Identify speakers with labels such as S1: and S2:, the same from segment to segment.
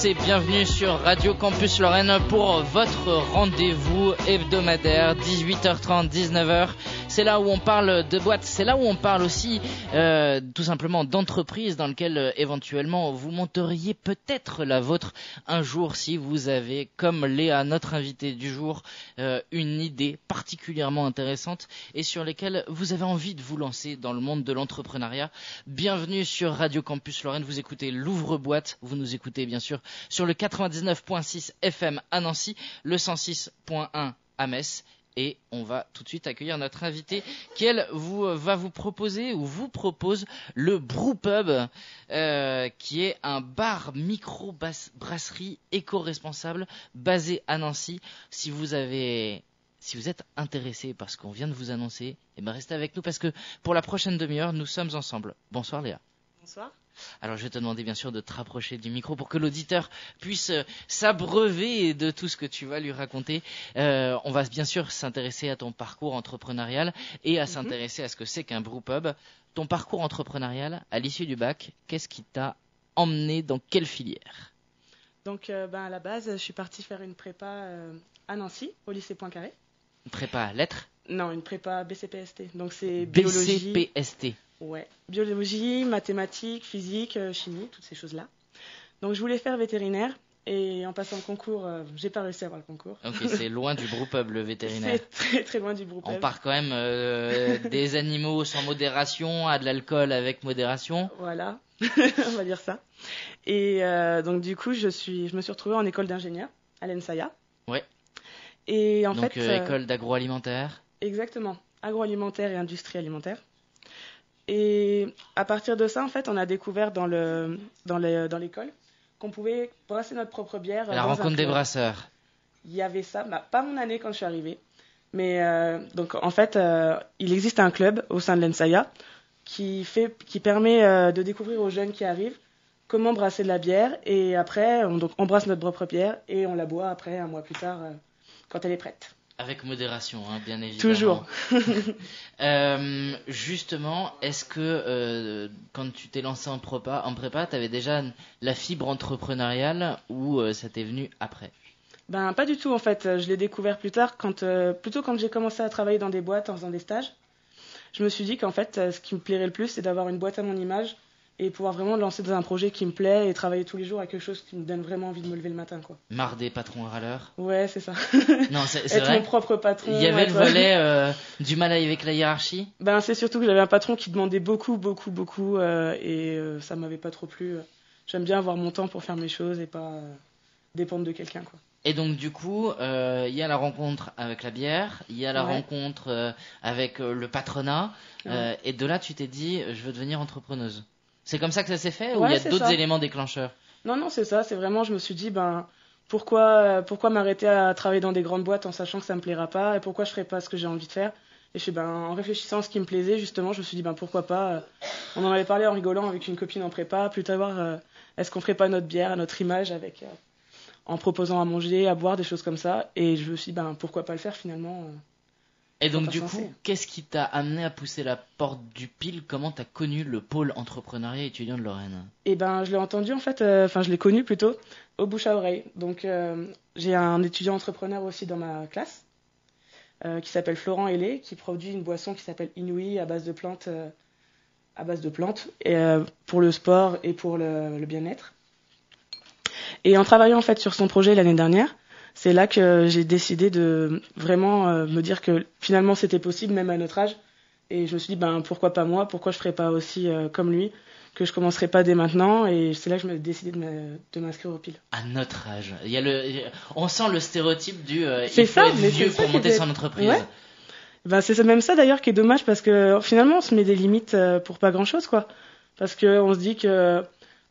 S1: et bienvenue sur Radio Campus Lorraine pour votre rendez-vous hebdomadaire 18h30, 19h. C'est là où on parle de boîtes, c'est là où on parle aussi tout simplement d'entreprises dans lesquelles éventuellement vous monteriez peut-être la vôtre un jour si vous avez, comme Léa, notre invitée du jour, une idée particulièrement intéressante et sur lesquelles vous avez envie de vous lancer dans le monde de l'entrepreneuriat. Bienvenue sur Radio Campus Lorraine, vous écoutez l'ouvre-boîte, vous nous écoutez bien sûr sur le 99.6 FM à Nancy, le 106.1 à Metz. Et on va tout de suite accueillir notre invitée qui, elle, va vous proposer ou vous propose le Brewpub, qui est un bar micro-brasserie éco-responsable basé à Nancy. Si vous êtes intéressé par ce qu'on vient de vous annoncer, eh ben restez avec nous parce que pour la prochaine demi-heure, nous sommes ensemble. Bonsoir Léa.
S2: Bonsoir.
S1: Alors je vais te demander bien sûr de te rapprocher du micro pour que l'auditeur puisse s'abreuver de tout ce que tu vas lui raconter. On va bien sûr s'intéresser à ton parcours entrepreneurial et à s'intéresser à ce que c'est qu'un brewpub. Ton parcours entrepreneurial à l'issue du bac, qu'est-ce qui t'a emmené dans quelle filière ?
S2: Donc à la base, je suis partie faire une prépa à Nancy, au lycée Poincaré.
S1: Une prépa lettres ?
S2: Non, une prépa BCPST. Donc c'est biologie.
S1: BCPST.
S2: Ouais, biologie, mathématiques, physique, chimie, toutes ces choses-là. Donc je voulais faire vétérinaire et en passant le concours, j'ai pas réussi à avoir le concours.
S1: Ok, c'est loin du brewpub le vétérinaire.
S2: C'est très très loin du brewpub.
S1: On part quand même des animaux sans modération à de l'alcool avec modération.
S2: Voilà, on va dire ça. Et donc du coup, je me suis retrouvée en école d'ingénieur à l'ENSAIA.
S1: Ouais.
S2: Et en
S1: donc
S2: fait,
S1: école d'agroalimentaire.
S2: Exactement, agroalimentaire et industrie alimentaire. Et à partir de ça, en fait, on a découvert dans l'école qu'on pouvait brasser notre propre bière.
S1: La rencontre des brasseurs.
S2: Il y avait ça, pas mon année quand je suis arrivée. Mais donc, en fait, il existe un club au sein de l'ENSAIA qui permet de découvrir aux jeunes qui arrivent comment brasser de la bière. Et après, on brasse notre propre bière et on la boit après, un mois plus tard, quand elle est prête.
S1: Avec modération, hein, bien évidemment.
S2: Toujours.
S1: Justement, est-ce que quand tu t'es lancé en prépa, tu avais déjà la fibre entrepreneuriale ou ça t'est venu après ?
S2: Pas du tout en fait. Je l'ai découvert plus tard, plutôt quand j'ai commencé à travailler dans des boîtes en faisant des stages. Je me suis dit qu'en fait, ce qui me plairait le plus, c'est d'avoir une boîte à mon image et pouvoir vraiment lancer dans un projet qui me plaît et travailler tous les jours à quelque chose qui me donne vraiment envie de me lever le matin, quoi.
S1: Marre des patrons râleurs.
S2: Ouais, c'est ça.
S1: Non, c'est
S2: Être
S1: vrai.
S2: mon propre patron.
S1: Il y avait le volet du mal avec la hiérarchie.
S2: C'est surtout que j'avais un patron qui demandait beaucoup, et ça m'avait pas trop plu. J'aime bien avoir mon temps pour faire mes choses et pas dépendre de quelqu'un, quoi.
S1: Et donc du coup, il y a la rencontre avec la bière, il y a la rencontre avec le patronat, et de là tu t'es dit, je veux devenir entrepreneuse. C'est comme ça que ça s'est fait ou il y a d'autres éléments déclencheurs ?
S2: Non, c'est ça. C'est vraiment, je me suis dit, pourquoi m'arrêter à travailler dans des grandes boîtes en sachant que ça me plaira pas et pourquoi je ferais pas ce que j'ai envie de faire. Et en réfléchissant à ce qui me plaisait, justement, je me suis dit, pourquoi pas. On en avait parlé en rigolant avec une copine en prépa, plus tard, est-ce qu'on ferait pas notre bière à notre image en proposant à manger, à boire, des choses comme ça. Et je me suis dit, pourquoi pas le faire finalement.
S1: Et donc du coup, qu'est-ce qui t'a amené à pousser la porte du PIL ? Comment t'as connu le pôle entrepreneuriat étudiant de Lorraine ?
S2: Je l'ai entendu en fait, je l'ai connu plutôt au bouche à oreille. Donc j'ai un étudiant entrepreneur aussi dans ma classe qui s'appelle Florent Hellé, qui produit une boisson qui s'appelle Inouï à base de plantes, et, pour le sport et pour le bien-être. Et en travaillant en fait sur son projet l'année dernière, c'est là que j'ai décidé de vraiment me dire que finalement c'était possible même à notre âge. Et je me suis dit pourquoi pas moi, pourquoi je ferais pas aussi comme lui, que je commencerais pas dès maintenant. Et c'est là que je me suis décidé de m'inscrire au PIL.
S1: À notre âge, on sent le stéréotype du il faut
S2: être
S1: vieux pour monter son entreprise.
S2: Ouais. C'est même ça d'ailleurs qui est dommage parce que finalement on se met des limites pour pas grand chose, quoi. Parce que on se dit que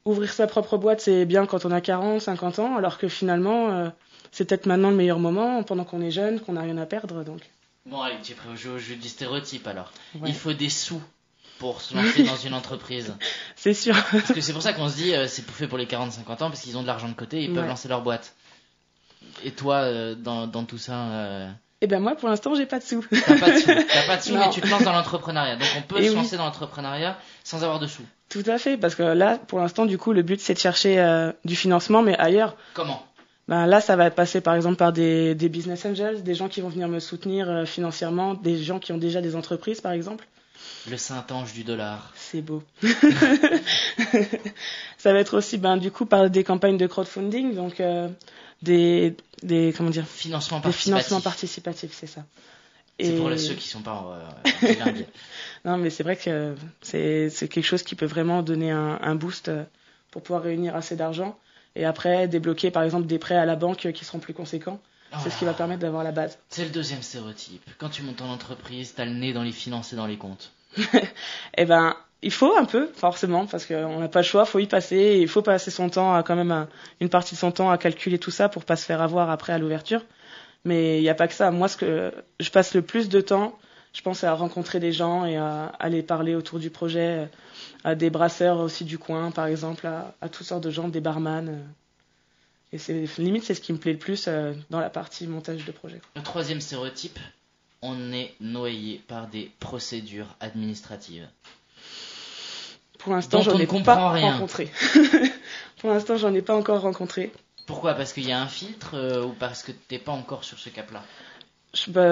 S2: ouvrir sa propre boîte c'est bien quand on a 40, 50 ans, alors que finalement c'est peut-être maintenant le meilleur moment pendant qu'on est jeune, qu'on n'a rien à perdre, donc.
S1: Bon, allez, tu es prêt au jeu du stéréotype alors.
S2: Ouais.
S1: Il faut des sous pour se lancer dans une entreprise.
S2: C'est sûr.
S1: Parce que c'est pour ça qu'on se dit c'est fait pour les 40-50 ans parce qu'ils ont de l'argent de côté et ils peuvent lancer leur boîte. Et toi, dans tout ça
S2: moi pour l'instant j'ai pas de sous.
S1: T'as pas de sous, mais tu te lances dans l'entrepreneuriat. Donc on peut se lancer dans l'entrepreneuriat sans avoir de sous.
S2: Tout à fait, parce que là, pour l'instant, du coup, le but, c'est de chercher du financement, mais ailleurs.
S1: Comment?
S2: Ben, là, ça va passer, par exemple, par des business angels, des gens qui vont venir me soutenir financièrement, des gens qui ont déjà des entreprises, par exemple.
S1: Le Saint-Ange du dollar.
S2: C'est beau. Ça va être aussi, du coup, par des campagnes de crowdfunding, donc comment dire,
S1: Financement
S2: des
S1: participatif.
S2: financements participatifs, c'est ça.
S1: C'est pour ceux qui sont pas bilingues.
S2: Non, mais c'est vrai que c'est quelque chose qui peut vraiment donner un boost pour pouvoir réunir assez d'argent et après débloquer, par exemple, des prêts à la banque qui seront plus conséquents. C'est ce qui va permettre d'avoir la base.
S1: C'est le deuxième stéréotype. Quand tu montes en entreprise, t'as le nez dans les finances et dans les comptes.
S2: Eh ben, il faut un peu, forcément, parce qu'on n'a pas le choix, faut y passer, et il faut passer son temps, une partie de son temps à calculer tout ça pour pas se faire avoir après à l'ouverture. Mais il n'y a pas que ça. Moi, ce que je passe le plus de temps, je pense à rencontrer des gens et à aller parler autour du projet, à des brasseurs aussi du coin, par exemple, à toutes sortes de gens, des barman. Et limite, c'est ce qui me plaît le plus dans la partie montage de projet.
S1: Le troisième stéréotype, on est noyé par des procédures administratives.
S2: Pour l'instant, j'en ai pas rencontré. Pour l'instant, j'en ai pas encore rencontré.
S1: Pourquoi? Parce qu'il y a un filtre ou parce que t'es pas encore sur ce cap-là?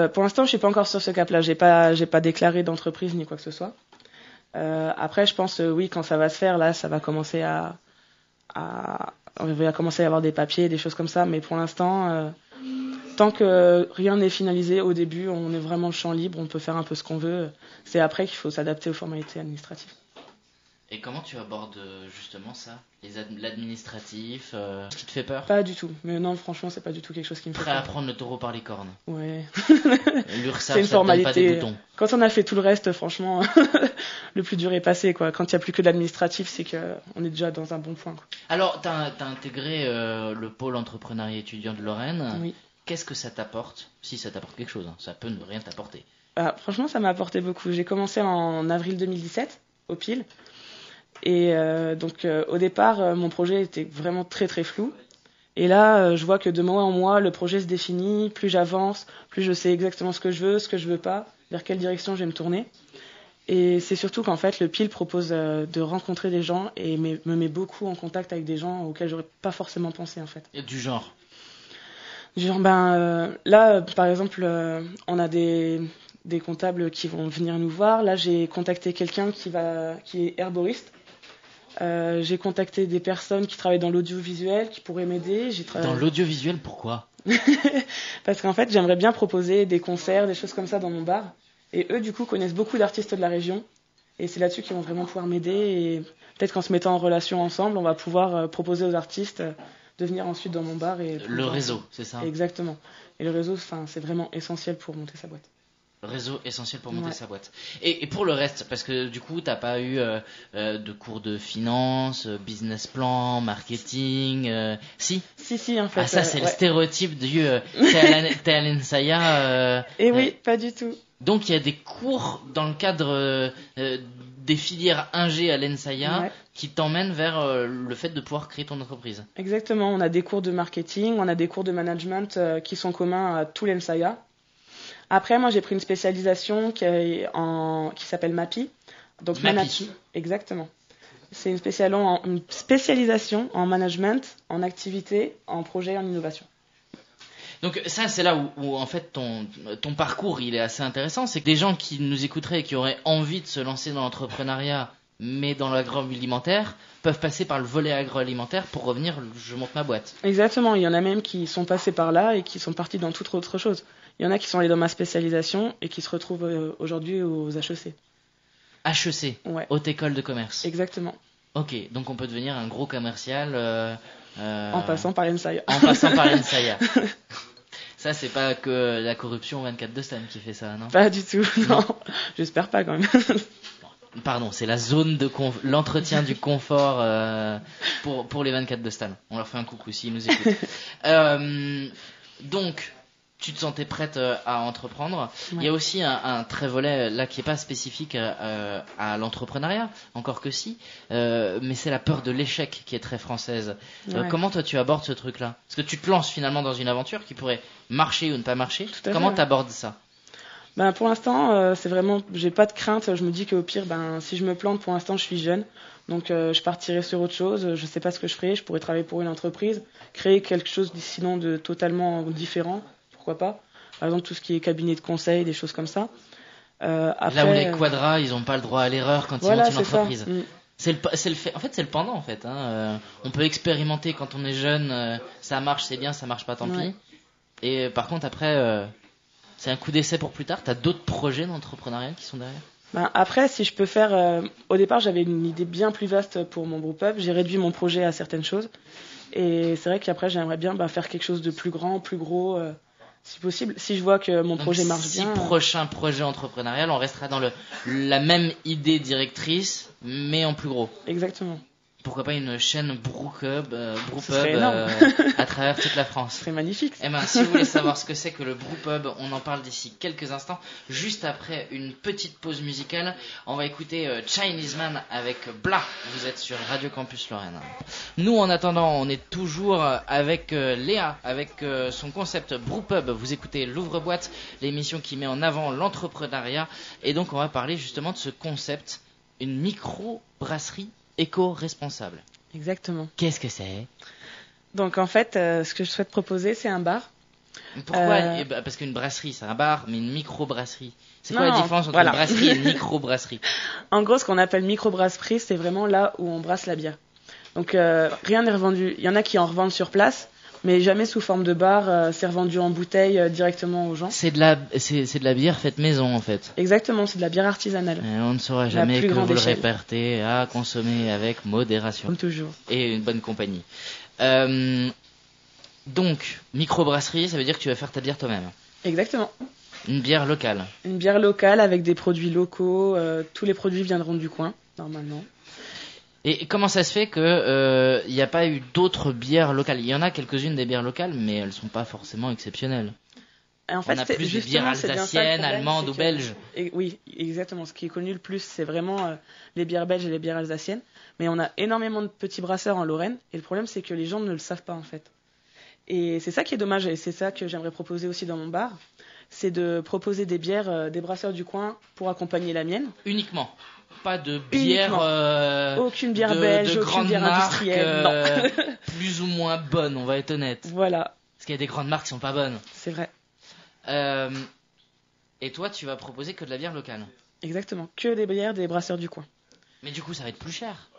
S2: Pour l'instant, je suis pas encore sur ce cap-là. J'ai pas déclaré d'entreprise ni quoi que ce soit. Après, je pense, oui, quand ça va se faire, là, ça va commencer on va commencer à avoir des papiers, des choses comme ça. Mais pour l'instant, tant que rien n'est finalisé au début, on est vraiment le champ libre, on peut faire un peu ce qu'on veut. C'est après qu'il faut s'adapter aux formalités administratives.
S1: Et comment tu abordes justement ça? L'administratif, ce qui te fait peur?
S2: Pas du tout. Mais non, franchement, c'est pas du tout quelque chose qui me fait
S1: Prêt
S2: peur.
S1: à prendre le taureau par les cornes?
S2: Ouais.
S1: L'URSSAF,
S2: c'est une
S1: ça te donne pas des
S2: formalité.
S1: boutons.
S2: Quand on a fait tout le reste, franchement, le plus dur est passé, quoi. Quand il n'y a plus que de l'administratif, c'est qu'on est déjà dans un bon point, quoi.
S1: Alors, t'as intégré le pôle entrepreneuriat étudiant de Lorraine.
S2: Oui.
S1: Qu'est-ce que ça t'apporte? Si ça t'apporte quelque chose, hein. Ça peut ne rien t'apporter.
S2: Franchement, ça m'a apporté beaucoup. J'ai commencé en avril 2017, au PIL. Et donc, au départ, mon projet était vraiment très très flou. Et là, je vois que de mois en mois, le projet se définit. Plus j'avance, plus je sais exactement ce que je veux pas, vers quelle direction je vais me tourner. Et c'est surtout qu'en fait, le PIL propose de rencontrer des gens et me met beaucoup en contact avec des gens auxquels j'aurais pas forcément pensé, en fait.
S1: Et du genre?
S2: Là, par exemple, on a des comptables qui vont venir nous voir. Là, j'ai contacté quelqu'un qui est herboriste. J'ai contacté des personnes qui travaillent dans l'audiovisuel qui pourraient m'aider.
S1: Dans l'audiovisuel, pourquoi?
S2: Parce qu'en fait, j'aimerais bien proposer des concerts, des choses comme ça dans mon bar. Et eux, du coup, connaissent beaucoup d'artistes de la région. Et c'est là-dessus qu'ils vont vraiment pouvoir m'aider. Et peut-être qu'en se mettant en relation ensemble, on va pouvoir proposer aux artistes de venir ensuite dans mon bar.
S1: Le réseau, c'est ça?
S2: Exactement. Et le réseau, c'est vraiment essentiel pour monter sa boîte.
S1: Réseau essentiel pour monter sa boîte. Et pour le reste, parce que du coup, t'as pas eu de cours de finance, business plan, marketing, si?
S2: Si, en fait.
S1: Ah, ça, c'est le stéréotype du t'es à l'ENSAIA.
S2: Et oui, pas du tout.
S1: Donc, il y a des cours dans le cadre des filières ingé à l'ENSAIA qui t'emmènent vers le fait de pouvoir créer ton entreprise.
S2: Exactement. On a des cours de marketing, on a des cours de management qui sont communs à tout l'ENSAIA. Après, moi, j'ai pris une spécialisation qui s'appelle MAPI. Donc,
S1: MAPI.
S2: Exactement. C'est une spécialisation en management, en activité, en projet, en innovation.
S1: Donc ça, c'est là où en fait ton parcours il est assez intéressant. C'est que des gens qui nous écouteraient et qui auraient envie de se lancer dans l'entrepreneuriat, mais dans l'agroalimentaire, peuvent passer par le volet agroalimentaire pour revenir, je monte ma boîte.
S2: Exactement. Il y en a même qui sont passés par là et qui sont partis dans toute autre chose. Il y en a qui sont allés dans ma spécialisation et qui se retrouvent aujourd'hui aux HEC.
S1: HEC,
S2: ouais.
S1: Haute École de Commerce.
S2: Exactement.
S1: Ok, donc on peut devenir un gros commercial
S2: en passant par l'ENSAIA.
S1: En passant par l'ENSAIA. Ça, c'est pas que la corruption 24 de Stan qui fait ça, non?
S2: Pas du tout, non. J'espère pas quand même.
S1: Pardon, c'est la zone de l'entretien du confort pour les 24 de Stan. On leur fait un coucou s'ils nous écoutent. Donc, tu te sentais prête à entreprendre. Ouais. Il y a aussi un trait volet là qui est pas spécifique à l'entrepreneuriat, encore que si, mais c'est la peur de l'échec qui est très française. Ouais. Comment toi tu abordes ce truc-là? Parce que tu te lances finalement dans une aventure qui pourrait marcher ou ne pas marcher. Comment t'abordes ça?
S2: Pour l'instant, c'est vraiment, j'ai pas de crainte. Je me dis qu'au pire, si je me plante, pour l'instant, je suis jeune. Donc je partirai sur autre chose, je sais pas ce que je ferai, je pourrais travailler pour une entreprise, créer quelque chose sinon de totalement différent, pourquoi pas. Par exemple tout ce qui est cabinet de conseil, des choses comme ça. Après,
S1: Là où les quadras, ils n'ont pas le droit à l'erreur quand
S2: voilà,
S1: ils montent une
S2: c'est ça.
S1: entreprise. C'est le fait. En fait, c'est le pendant en fait. On peut expérimenter quand on est jeune, ça marche, c'est bien, ça marche pas, tant
S2: Ouais.
S1: pis. Et par contre après, c'est un coup d'essai pour plus tard. T'as d'autres projets d'entrepreneuriat qui sont derrière?
S2: Ben, après, si je peux faire... au départ, j'avais une idée bien plus vaste pour mon brewpub. J'ai réduit mon projet à certaines choses. Et c'est vrai qu'après, j'aimerais bien faire quelque chose de plus grand, plus gros, si possible. Si je vois que mon
S1: Donc,
S2: projet marche
S1: si
S2: bien...
S1: prochain projet entrepreneurial, on restera dans la même idée directrice, mais en plus gros.
S2: Exactement.
S1: Pourquoi pas une chaîne brewpub
S2: serait énorme.
S1: à travers toute la France.
S2: Ce serait magnifique.
S1: Eh ben, si vous voulez savoir ce que c'est que le brewpub, on en parle d'ici quelques instants. Juste après une petite pause musicale, on va écouter Chinese Man avec Bla. Vous êtes sur Radio Campus Lorraine. Nous, en attendant, on est toujours avec Léa, avec son concept brewpub. Vous écoutez l'Ouvre-boîte, l'émission qui met en avant l'entrepreneuriat. Et donc, on va parler justement de ce concept, une micro-brasserie éco-responsable.
S2: Exactement.
S1: Qu'est-ce que c'est?
S2: Donc en fait, ce que je souhaite proposer, c'est un bar.
S1: Pourquoi Parce qu'une brasserie, c'est un bar, mais une micro-brasserie. C'est quoi
S2: Non,
S1: la différence entre
S2: voilà.
S1: une brasserie et une micro-brasserie?
S2: En gros, ce qu'on appelle microbrasserie, c'est vraiment là où on brasse la bière. Donc rien n'est revendu. Il y en a qui en revendent sur place, mais jamais sous forme de bar. C'est revendu en bouteille directement aux gens.
S1: C'est de la bière faite maison en fait.
S2: Exactement, c'est de la bière artisanale.
S1: Et on ne saura jamais
S2: plus
S1: que
S2: grande
S1: vous le
S2: échelle.
S1: répertez à consommer avec modération.
S2: Comme toujours.
S1: Et une bonne compagnie. Donc, micro-brasserie, ça veut dire que tu vas faire ta bière toi-même.
S2: Exactement.
S1: Une bière locale.
S2: Une bière locale avec des produits locaux. Tous les produits viendront du coin, normalement.
S1: Et comment ça se fait que il n'y a pas eu d'autres bières locales? Il y en a quelques-unes des bières locales, mais elles sont pas forcément exceptionnelles.
S2: Et en fait,
S1: On a plus de bières
S2: justement, c'est bien ça le
S1: alsaciennes,
S2: problème,
S1: allemandes
S2: c'est
S1: ou
S2: que-
S1: belges.
S2: Oui, exactement. Ce qui est connu le plus, c'est vraiment les bières belges et les bières alsaciennes. Mais on a énormément de petits brasseurs en Lorraine. Et le problème, c'est que les gens ne le savent pas, en fait. Et c'est ça qui est dommage. Et c'est ça que j'aimerais proposer aussi dans mon bar. C'est de proposer des bières des brasseurs du coin pour accompagner la mienne.
S1: Uniquement. Pas de bière.
S2: Aucune bière
S1: de
S2: belge, aucune
S1: grandes
S2: bière
S1: marques,
S2: industrielle. Non.
S1: plus ou moins bonnes, on va être honnête.
S2: Voilà,
S1: Parce qu'il y a des grandes marques qui sont pas bonnes.
S2: c'est vrai.
S1: Et toi, tu vas proposer que de la bière locale.
S2: Exactement. Que des bières des brasseurs du coin.
S1: Mais du coup, ça va être plus cher.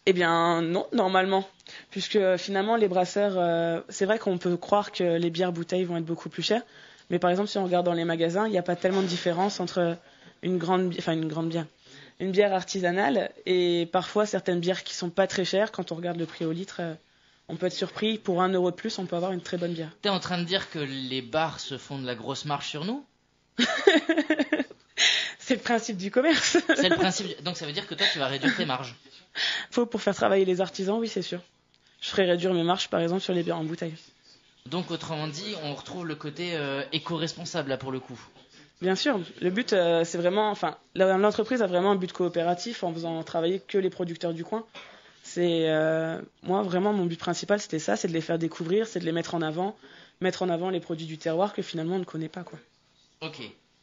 S2: Eh bien, non, normalement. Puisque finalement, les brasseurs, c'est vrai qu'on peut croire que les bières bouteilles vont être beaucoup plus chères. Mais par exemple, si on regarde dans les magasins, il n'y a pas tellement de différence entre une grande bière. Une bière artisanale et parfois certaines bières qui sont pas très chères. Quand on regarde le prix au litre, on peut être surpris. Pour 1 euro de plus, on peut avoir une très bonne bière.
S1: T'es en train de dire que les bars se font de la grosse marge sur nous?
S2: C'est le principe du commerce.
S1: C'est le principe. Donc ça veut dire que toi, tu vas réduire tes marges.
S2: Faut pour faire travailler les artisans, oui, c'est sûr. Je ferais réduire mes marges, par exemple, sur les bières en bouteille.
S1: Donc autrement dit, on retrouve le côté éco-responsable là pour le coup.
S2: Bien sûr, le but, c'est vraiment, enfin, l'entreprise a vraiment un but coopératif en faisant travailler que les producteurs du coin. Moi, vraiment, mon but principal, c'était ça, c'est de les faire découvrir, c'est de les mettre en avant les produits du terroir que finalement on ne connaît pas, quoi.
S1: Ok.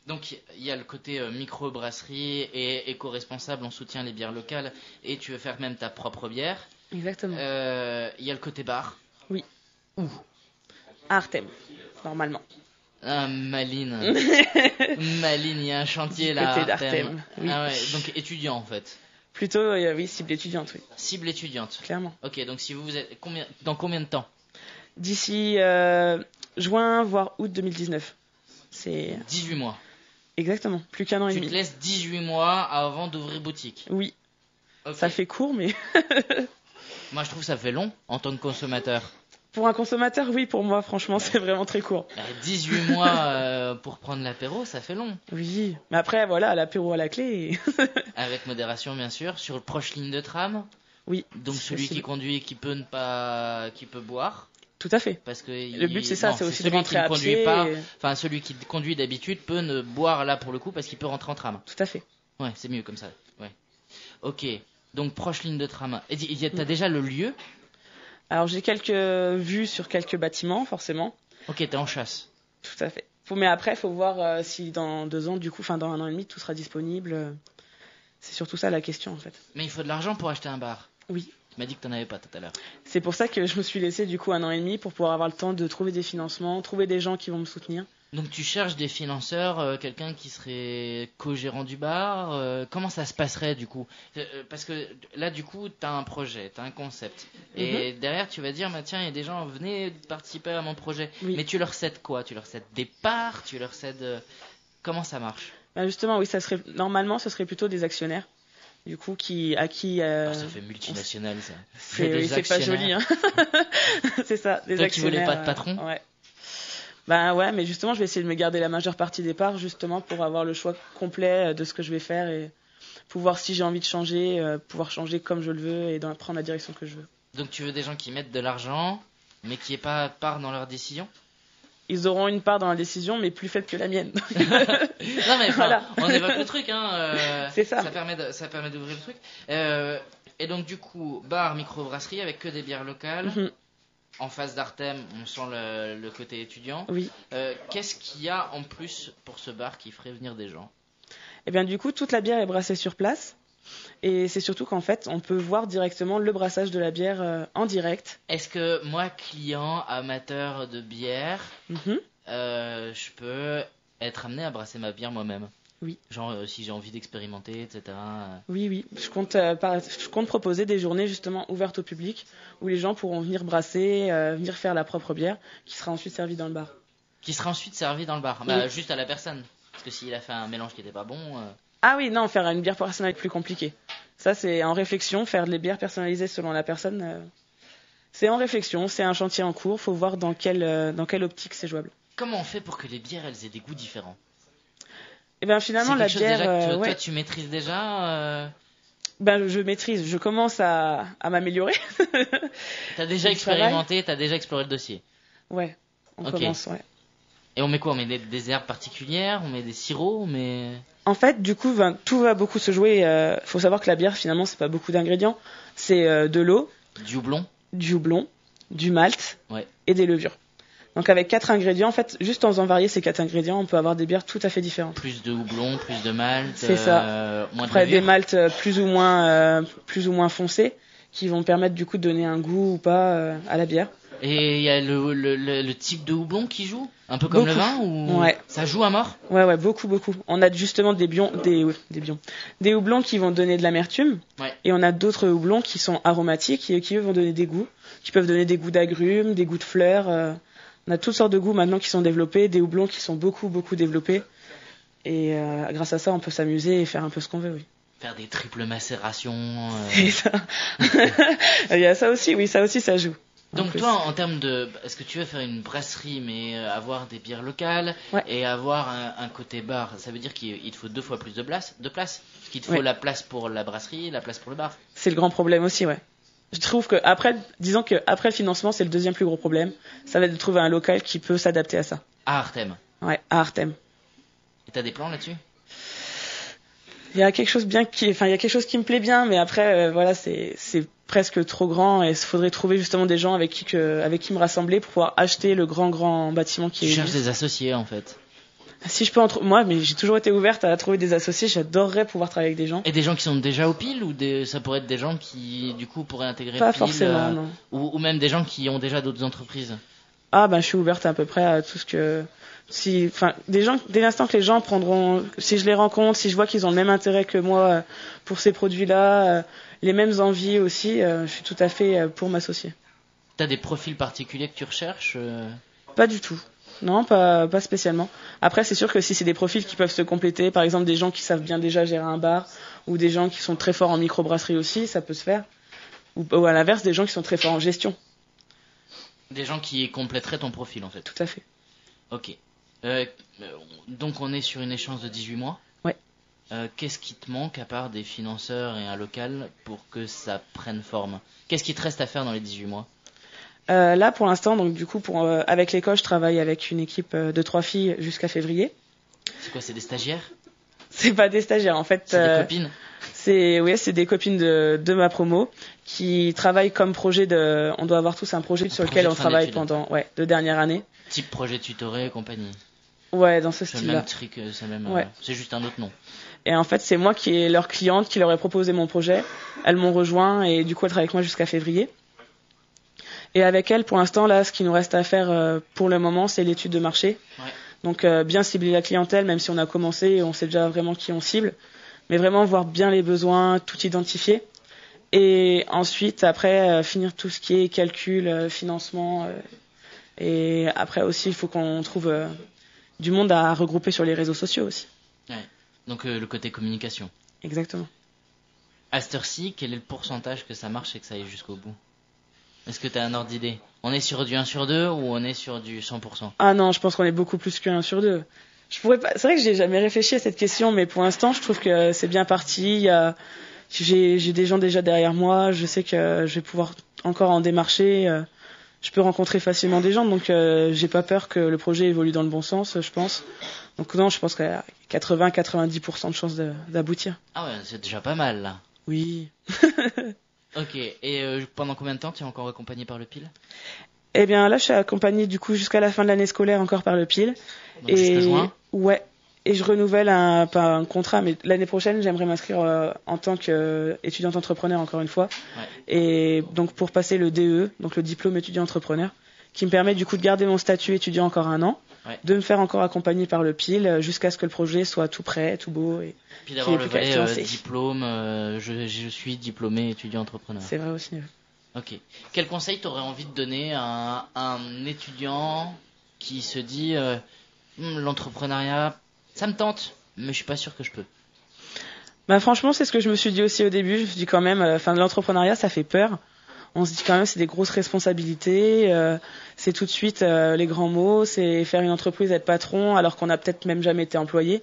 S1: Donc il y a le côté micro-brasserie et éco-responsable, on soutient les bières locales et tu veux faire même ta propre bière.
S2: Exactement.
S1: Il y a le côté bar.
S2: Oui.
S1: Où?
S2: À Artem, normalement.
S1: Ah, Malines. Malines, il y a un chantier
S2: Du
S1: là.
S2: côté
S1: Artem.
S2: d'Artem, oui.
S1: Ah ouais, donc étudiant en fait.
S2: Plutôt, oui, cible étudiante, oui,
S1: Cible étudiante.
S2: clairement.
S1: Ok, donc si vous êtes dans combien de temps?
S2: D'ici juin, voire août 2019. C'est
S1: 18 mois.
S2: exactement, plus qu'1 an et
S1: Tu te
S2: demi.
S1: laisses 18 mois avant d'ouvrir boutique.
S2: Oui,
S1: Ok.
S2: ça fait court, mais
S1: Moi je trouve que ça fait long en tant que consommateur.
S2: pour un consommateur, oui, pour moi, franchement, c'est vraiment très court.
S1: 18 mois pour prendre l'apéro, ça fait long.
S2: Oui, mais après, voilà, l'apéro à la clé.
S1: Avec modération bien sûr, sur proche ligne de tram.
S2: Oui,
S1: Donc
S2: c'est
S1: celui qui
S2: possible.
S1: conduit qui peut boire.
S2: Tout à fait.
S1: Parce que
S2: Le but, c'est ça, c'est aussi de
S1: celui
S2: rentrer
S1: qui ne
S2: à
S1: conduit
S2: pied.
S1: pas. Enfin, celui qui conduit d'habitude peut ne boire là pour le coup parce qu'il peut rentrer en tram.
S2: Tout à fait.
S1: Ouais, c'est mieux comme ça. Ouais. Ok. Donc proche ligne de tram. Et t'as déjà le lieu?
S2: Alors, j'ai quelques vues sur quelques bâtiments, forcément.
S1: Ok, t'es en chasse.
S2: Tout à fait. Mais après, il faut voir si dans 2 ans, du coup, enfin dans 1 an et demi, tout sera disponible. C'est surtout ça la question en fait.
S1: Mais il faut de l'argent pour acheter un bar.
S2: Oui.
S1: Tu m'as dit que tu n'en avais pas tout à l'heure.
S2: C'est pour ça que je me suis laissé du coup 1 an et demi pour pouvoir avoir le temps de trouver des financements, trouver des gens qui vont me soutenir.
S1: Donc tu cherches des financeurs, quelqu'un qui serait co-gérant du bar. Comment ça se passerait du coup? Parce que là du coup tu as un projet, tu as un concept. Et derrière tu vas dire, bah, tiens, il y a des gens, venez participer à mon projet.
S2: Oui.
S1: Mais tu leur cèdes quoi? Tu leur cèdes des parts? Tu leur cèdes... Comment ça marche?
S2: Bah justement, oui, normalement ce serait plutôt des actionnaires. Du coup, à qui
S1: ça fait multinational ça.
S2: C'est pas joli, hein. C'est ça, des
S1: Toi
S2: actionnaires.
S1: qui voulais pas de patron?
S2: Ouais. Ben ouais, mais justement, je vais essayer de me garder la majeure partie des parts, justement, pour avoir le choix complet de ce que je vais faire et pouvoir, si j'ai envie de changer, pouvoir changer comme je le veux et prendre la direction que je veux.
S1: Donc tu veux des gens qui mettent de l'argent, mais qui n'aient pas part dans leurs décisions?
S2: Ils auront une part dans la décision, mais plus faible que la mienne.
S1: Non mais voilà. On évoque le truc, hein.
S2: C'est ça.
S1: Ça permet d'ouvrir le truc. Et donc du coup, bar, microbrasserie avec que des bières locales. En face d'Artem, on sent le côté étudiant.
S2: Oui.
S1: Qu'est-ce qu'il y a en plus pour ce bar qui ferait venir des gens?
S2: Eh bien du coup, toute la bière est brassée sur place. Et c'est surtout qu'en fait, on peut voir directement le brassage de la bière en direct.
S1: Est-ce que moi, client, amateur de bière, je peux être amené à brasser ma bière moi-même?
S2: Oui.
S1: Genre si j'ai envie d'expérimenter, etc.
S2: Oui. Je compte proposer des journées justement ouvertes au public où les gens pourront venir brasser, venir faire la propre bière qui sera ensuite servie dans le bar.
S1: Qui sera ensuite servie dans le bar? Bah, juste à la personne. Parce que s'il a fait un mélange qui n'était pas bon...
S2: Ah oui, non, faire une bière personnalisée est plus compliqué. Ça, c'est en réflexion. Faire des bières personnalisées selon la personne, c'est en réflexion. C'est un chantier en cours. Faut voir dans quelle optique c'est jouable.
S1: Comment on fait pour que les bières, elles aient des goûts différents?
S2: Eh bien, finalement, la bière...
S1: déjà que toi, tu maîtrises déjà
S2: Ben, je maîtrise. Je commence à m'améliorer.
S1: T'as déjà expérimenté, t'as déjà exploré le dossier?
S2: Ouais, on commence, ouais.
S1: Et on met quoi? On met des herbes particulières? On met des sirops? On met...
S2: En fait, du coup, tout va beaucoup se jouer. Faut savoir que la bière, finalement, c'est pas beaucoup d'ingrédients. C'est de l'eau,
S1: du houblon,
S2: du malt et des levures. Donc avec 4 ingrédients, en fait, juste en faisant varier ces 4 ingrédients, on peut avoir des bières tout à fait différentes.
S1: Plus de houblon, plus de malt.
S2: C'est ça.
S1: Moins
S2: après
S1: de
S2: des malts plus ou moins foncés, qui vont permettre du coup de donner un goût ou pas à la bière.
S1: Et il y a le type de houblon qui joue, un peu comme le vin, ou ça joue à mort?
S2: Ouais, beaucoup. On a justement des houblons qui vont donner de l'amertume, et on a d'autres houblons qui sont aromatiques et qui eux vont donner des goûts, qui peuvent donner des goûts d'agrumes, des goûts de fleurs. On a toutes sortes de goûts maintenant qui sont développés, des houblons qui sont beaucoup développés, et grâce à ça, on peut s'amuser et faire un peu ce qu'on veut, oui.
S1: Faire des triples macérations.
S2: C'est ça. Il y a ça aussi, oui, ça joue.
S1: Donc toi, en termes de... Est-ce que tu veux faire une brasserie, mais avoir des bières locales et avoir un côté bar? Ça veut dire qu'il te faut 2 fois plus de place. Parce qu'il te faut la place pour la brasserie, la place pour le bar.
S2: C'est le grand problème aussi, ouais. Je trouve que disons que après le financement, c'est le deuxième plus gros problème. Ça va être de trouver un local qui peut s'adapter à ça.
S1: À Artem?
S2: Ouais, à Artem.
S1: Et t'as des plans là-dessus?
S2: Il y a quelque chose il y a quelque chose qui me plaît bien, mais après, voilà, c'est presque trop grand et il faudrait trouver justement des gens avec qui me rassembler pour pouvoir acheter le grand bâtiment qui est.
S1: Tu cherches des associés en fait.
S2: Si je peux moi, mais j'ai toujours été ouverte à trouver des associés. J'adorerais pouvoir travailler avec des gens.
S1: Et des gens qui sont déjà au pile, ou ça pourrait être des gens qui du coup pourraient intégrer
S2: pas
S1: pile,
S2: forcément, non.
S1: Ou même des gens qui ont déjà d'autres entreprises.
S2: Ah ben je suis ouverte à peu près à tout ce que des gens, dès l'instant que les gens prendront, si je les rencontre, si je vois qu'ils ont le même intérêt que moi pour ces produits-là, les mêmes envies aussi, je suis tout à fait pour m'associer.
S1: T'as des profils particuliers que tu recherches?
S2: Pas du tout. Non, pas spécialement. Après, c'est sûr que si c'est des profils qui peuvent se compléter, par exemple des gens qui savent bien déjà gérer un bar, ou des gens qui sont très forts en microbrasserie aussi, ça peut se faire. Ou à l'inverse, des gens qui sont très forts en gestion.
S1: Des gens qui compléteraient ton profil en fait.
S2: Tout à fait.
S1: Ok. Donc on est sur une échéance de 18 mois.
S2: Ouais.
S1: Qu'est-ce qui te manque à part des financeurs et un local pour que ça prenne forme? Qu'est-ce qui te reste à faire dans les 18 mois?
S2: Là, pour l'instant, donc du coup, avec l'école, je travaille avec une équipe de 3 filles jusqu'à février.
S1: C'est quoi, c'est des stagiaires?
S2: C'est pas des stagiaires, en fait.
S1: C'est des copines?
S2: C'est des copines de ma promo qui travaillent comme projet de. On doit avoir tous un projet sur lequel on travaille pendant 2 dernières années.
S1: Type projet tutoré et compagnie.
S2: Ouais, dans ce
S1: c'est
S2: style-là.
S1: Le même truc, c'est juste un autre nom.
S2: Et en fait, c'est moi qui est leur cliente, qui leur ai proposé mon projet. Elles m'ont rejoint et du coup, elles travaillent avec moi jusqu'à février. Et avec elles, pour l'instant, là, ce qui nous reste à faire pour le moment, c'est l'étude de marché. Ouais. Donc, bien cibler la clientèle, même si on a commencé et on sait déjà vraiment qui on cible. Mais vraiment voir bien les besoins, tout identifier. Et ensuite, après, finir tout ce qui est calcul, financement. Et après aussi, il faut qu'on trouve du monde à regrouper sur les réseaux sociaux aussi.
S1: Ouais. Donc le côté communication.
S2: Exactement.
S1: À cette heure-ci, quel est le pourcentage que ça marche et que ça aille jusqu'au bout? Est-ce que tu as un ordre d'idée? On est sur du 1 sur 2 ou on est sur du 100%?
S2: Ah non, je pense qu'on est beaucoup plus que 1 sur 2. Je pourrais pas... C'est vrai que j'ai jamais réfléchi à cette question, mais pour l'instant, je trouve que c'est bien parti. J'ai des gens déjà derrière moi. Je sais que je vais pouvoir encore en démarcher. Je peux rencontrer facilement des gens, donc j'ai pas peur que le projet évolue dans le bon sens, je pense. Donc non, je pense qu'il y a 80-90% de chances d'aboutir.
S1: Ah ouais, c'est déjà pas mal là.
S2: Oui.
S1: Ok, et pendant combien de temps tu es encore accompagné par le PIL?
S2: Eh bien là, je suis accompagné du coup jusqu'à la fin de l'année scolaire encore par le PIL.
S1: Donc jusqu'à juin?
S2: Ouais. Et je renouvelle pas un contrat, mais l'année prochaine, j'aimerais m'inscrire en tant qu'étudiante entrepreneur encore une fois. Ouais. Et donc pour passer le DE, donc le diplôme étudiant entrepreneur, qui me permet du coup de garder mon statut étudiant encore 1 an, ouais. De me faire encore accompagner par le PIL jusqu'à ce que le projet soit tout prêt, tout beau. Et
S1: puis d'avoir le vrai diplôme, je suis diplômé étudiant entrepreneur.
S2: C'est vrai aussi. Ouais.
S1: Ok. Quel conseil t'aurais envie de donner à un étudiant qui se dit l'entrepreneuriat, ça me tente, mais je suis pas sûr que je peux?
S2: Bah franchement, c'est ce que je me suis dit aussi au début. Je me suis dit quand même, l'entrepreneuriat, ça fait peur. On se dit quand même, c'est des grosses responsabilités. C'est tout de suite les grands mots. C'est faire une entreprise, être patron, alors qu'on a peut-être même jamais été employé.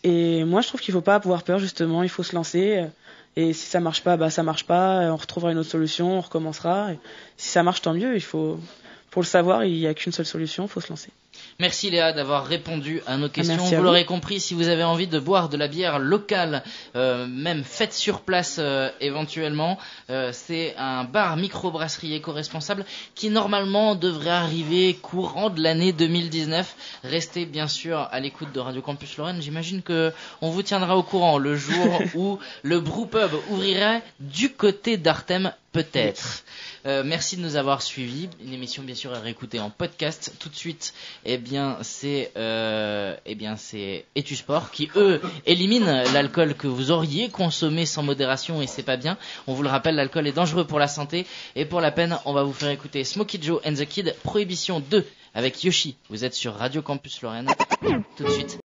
S2: Et moi, je trouve qu'il faut pas avoir peur, justement. Il faut se lancer. Et si ça marche pas, bah ça marche pas. On retrouvera une autre solution, on recommencera. Et si ça marche, tant mieux. Pour le savoir, il n'y a qu'une seule solution, il faut se lancer.
S1: Merci Léa d'avoir répondu à nos questions. Vous l'aurez compris, si vous avez envie de boire de la bière locale, même faite sur place éventuellement, c'est un bar microbrasserie éco-responsable qui normalement devrait arriver courant de l'année 2019. Restez bien sûr à l'écoute de Radio Campus Lorraine. J'imagine que on vous tiendra au courant le jour où le Brewpub ouvrirait du côté d'Artem, peut-être. Merci de nous avoir suivis. Une émission bien sûr à réécouter en podcast. Tout de suite, c'est Etusport qui eux éliminent l'alcool que vous auriez consommé sans modération et c'est pas bien. On vous le rappelle, l'alcool est dangereux pour la santé et pour la peine, on va vous faire écouter Smokey Joe and the Kid Prohibition 2 avec Yoshi. Vous êtes sur Radio Campus Lorraine. Tout de suite.